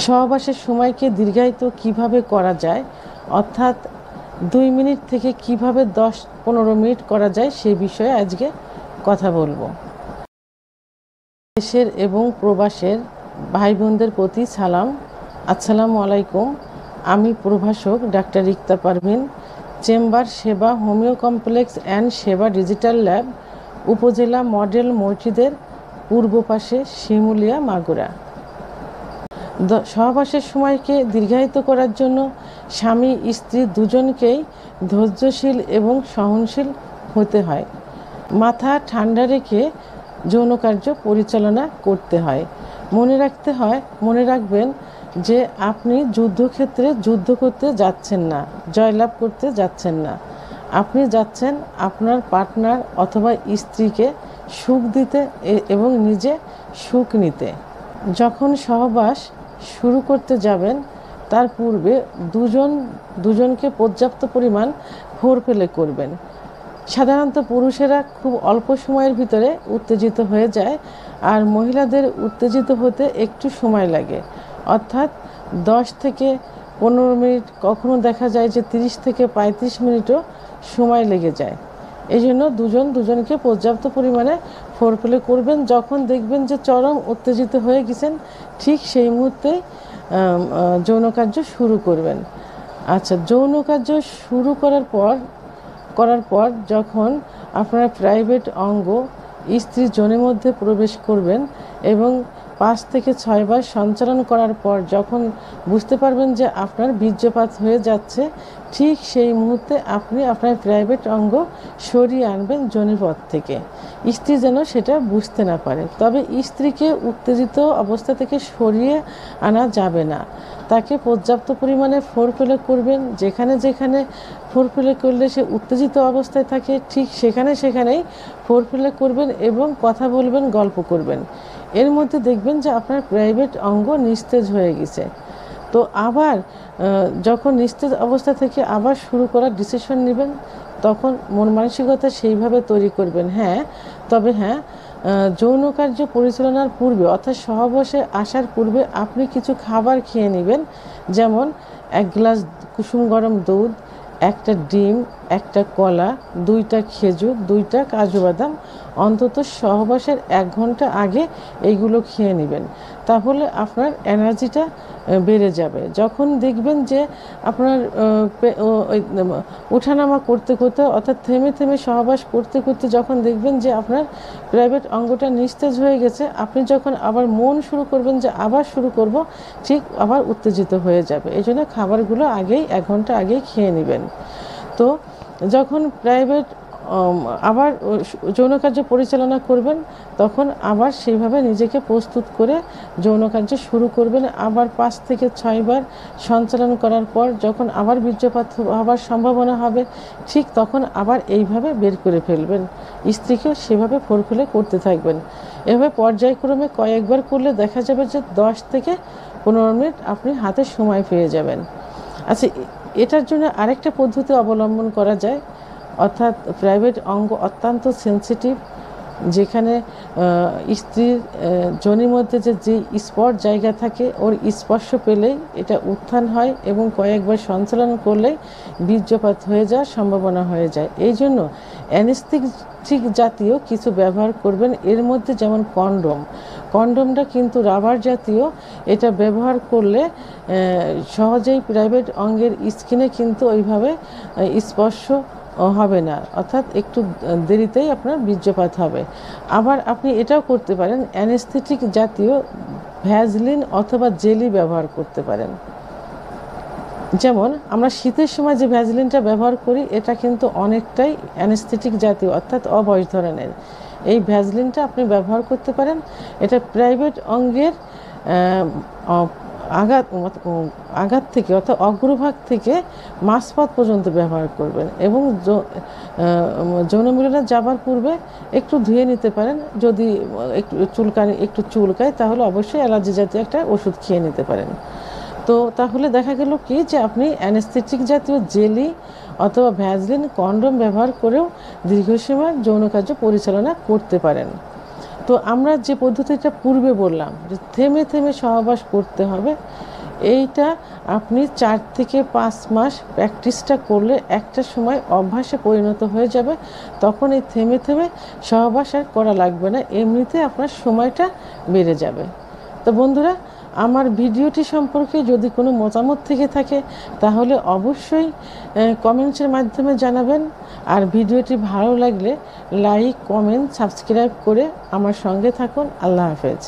সহবাসের সময়কে দীর্ঘায়িত কিভাবে করা যায়, অর্থাৎ 2 মিনিট থেকে কিভাবে 10-15 মিনিট করা যায় সেই বিষয়ে আজকে কথা বলবো। দেশের এবং প্রবাসের ভাই বোনদের প্রতি সালাম, আসসালামু আলাইকুম। আমি প্রভাষক ডাক্তার রিক্তা পারভিন, চেম্বার সেবা হোমিও কমপ্লেক্স অ্যান্ড সেবা ডিজিটাল ল্যাব, উপজেলা মডেল মসজিদের পূর্ব পাশে, শিমুলিয়া, মাগুরা। সহবাসের সময়কে দীর্ঘায়িত করার জন্য স্বামী স্ত্রী দুজনকেই ধৈর্যশীল এবং সহনশীল হতে হয়। মাথা ঠান্ডা রেখে যৌন কার্য পরিচালনা করতে হয়। মনে রাখবেন যে আপনি যুদ্ধক্ষেত্রে যুদ্ধ করতে যাচ্ছেন না, জয়লাভ করতে যাচ্ছেন না। আপনি যাচ্ছেন আপনার পার্টনার অথবা স্ত্রীকে সুখ দিতে এবং নিজে সুখ নিতে। যখন সহবাস শুরু করতে যাবেন তার পূর্বে দুজনকে পর্যাপ্ত পরিমাণ ফোরপ্লে করবেন। সাধারণত পুরুষেরা খুব অল্প সময়ের ভিতরে উত্তেজিত হয়ে যায়, আর মহিলাদের উত্তেজিত হতে একটু সময় লাগে, অর্থাৎ 10 থেকে 15 মিনিট, কখনো দেখা যায় যে 30 থেকে 35 মিনিটও সময় লেগে যায়। এই জন্য দুজনকে পর্যাপ্ত পরিমাণে ফোরপ্লে করবেন। যখন দেখবেন যে চরম উত্তেজিত হয়ে গেছেন, ঠিক সেই মুহূর্তে যৌন কার্য শুরু করবেন। আচ্ছা, যৌন কার্য শুরু করার পর যখন আপনারা প্রাইভেট অঙ্গ স্ত্রীর যোনির মধ্যে প্রবেশ করবেন এবং 5 থেকে 6 বার সঞ্চালন করার পর যখন বুঝতে পারবেন যে আপনার বীর্যপাত হয়ে যাচ্ছে, ঠিক সেই মুহূর্তে আপনি আপনার প্রাইভেট অঙ্গ সরিয়ে আনবেন যোনিপথ থেকে। স্ত্রী যেন সেটা বুঝতে না পারে। তবে স্ত্রীকে উত্তেজিত অবস্থা থেকে সরিয়ে আনা যাবে না, তাকে পর্যাপ্ত পরিমাণে ফোরপ্লে করবেন। যেখানে ফোরপ্লে করলে সে উত্তেজিত অবস্থায় থাকে, ঠিক সেখানেই ফোরপ্লে করবেন এবং কথা বলবেন, গল্প করবেন। এর মধ্যে দেখবেন যে আপনার প্রাইভেট অঙ্গ নিস্তেজ হয়ে গেছে। তো আবার যখন নিস্তেজ অবস্থা থেকে আবার শুরু করার ডিসিশন নেবেন, তখন মন মানসিকতা সেইভাবে তৈরি করবেন। তবে যৌন কার্য পরিচালনার পূর্বে, অর্থাৎ সহবাসে আসার পূর্বে আপনি কিছু খাবার খেয়ে নেবেন। যেমন 1 গ্লাস কুসুম গরম দুধ, 1টা ডিম, 1টা কলা, 2টা খেজুর, 2টা কাজু বাদাম, অন্তত সহবাসের 1 ঘন্টা আগে এইগুলো খেয়ে নেবেন। তাহলে আপনার এনার্জিটা বেড়ে যাবে। যখন দেখবেন যে আপনার ওঠানামা করতে অর্থাৎ থেমে সহবাস করতে যখন দেখবেন যে আপনার প্রাইভেট অঙ্গটা নিস্তেজ হয়ে গেছে, আপনি যখন আবার মন শুরু করবেন যে আবার শুরু করব, ঠিক আবার উত্তেজিত হয়ে যাবে। এই জন্য খাবারগুলো 1 ঘন্টা আগেই খেয়ে নেবেন। তো যখন প্রাইভেট আবার যৌন কার্য পরিচালনা করবেন, তখন আবার সেইভাবে নিজেকে প্রস্তুত করে যৌন কার্য শুরু করবেন। আবার 5 থেকে 6 বার সঞ্চালন করার পর যখন আবার বীর্যপাত হওয়ার সম্ভাবনা হবে, ঠিক তখন আবার এইভাবে বের করে ফেলবেন। স্ত্রীকেও সেভাবে ফোরপ্লে করতে থাকবেন। এভাবে পর্যায়ক্রমে কয়েকবার করলে দেখা যাবে যে 10 থেকে 15 মিনিট আপনি হাতে সময় পেয়ে যাবেন। আচ্ছা, এটার জন্য আরেকটা পদ্ধতি অবলম্বন করা যায়, অর্থাৎ প্রাইভেট অঙ্গ অত্যন্ত সেন্সিটিভ, যেখানে স্ত্রীর যোনির মধ্যে যে স্পট জায়গা থাকে, ওর স্পর্শ পেলেই এটা উত্থান হয় এবং কয়েকবার সঞ্চালন করলেই বীর্যপাত হয়ে যাওয়ার সম্ভাবনা হয়ে যায়। এই জন্য অ্যানেস্থেটিক জাতীয় কিছু ব্যবহার করবেন। এর মধ্যে যেমন কন্ডমটা কিন্তু রাবার জাতীয়, এটা ব্যবহার করলে সহজেই প্রাইভেট অঙ্গের স্কিনে কিন্তু ওইভাবে স্পর্শ হবে না, অর্থাৎ একটু দেরিতেই আপনার বীর্যপাত হবে। আবার আপনি এটাও করতে পারেন, অ্যানেস্থেটিক জাতীয় ভ্যাজলিন অথবা জেলি ব্যবহার করতে পারেন। যেমন আমরা শীতের সময় যে ভ্যাজলিনটা ব্যবহার করি, এটা কিন্তু অনেকটাই অ্যানেস্থেটিক জাতীয়, অর্থাৎ অবশ ধরনের। এই ভ্যাজলিনটা আপনি ব্যবহার করতে পারেন। এটা প্রাইভেট অঙ্গের আঘাত থেকে, অর্থাৎ অগ্রভাগ থেকে মাঝপথ পর্যন্ত ব্যবহার করবেন এবং যৌন মিলনে যাবার পূর্বে একটু ধুয়ে নিতে পারেন। যদি একটু চুলকায় তাহলে অবশ্যই অ্যালার্জি জাতীয় একটা ওষুধ খেয়ে নিতে পারেন। তো তাহলে দেখা গেল কি যে আপনি অ্যানেস্থেটিক জাতীয় জেলি অথবা ভ্যাজলিন, কন্ডম ব্যবহার করেও দীর্ঘ সময় যৌন কার্য পরিচালনা করতে পারেন। তো তো আমরা যে পদ্ধতিটা পূর্বে বললাম যে থেমে থেমে সহবাস করতে হবে, এইটা আপনি 4 থেকে 5 মাস প্র্যাকটিসটা করলে একটা সময় অভ্যাসে পরিণত হয়ে যাবে। তখন এই থেমে থেমে সহবাস আর করা লাগবে না, এমনিতে আপনার সময়টা বেড়ে যাবে। তো বন্ধুরা, আমার ভিডিওটি সম্পর্কে যদি কোনো মতামত থেকে থাকে তাহলে অবশ্যই কমেন্টসের মাধ্যমে জানাবেন। আর ভিডিওটি ভালো লাগলে লাইক, কমেন্ট, সাবস্ক্রাইব করে আমার সঙ্গে থাকুন। আল্লাহ হাফেজ।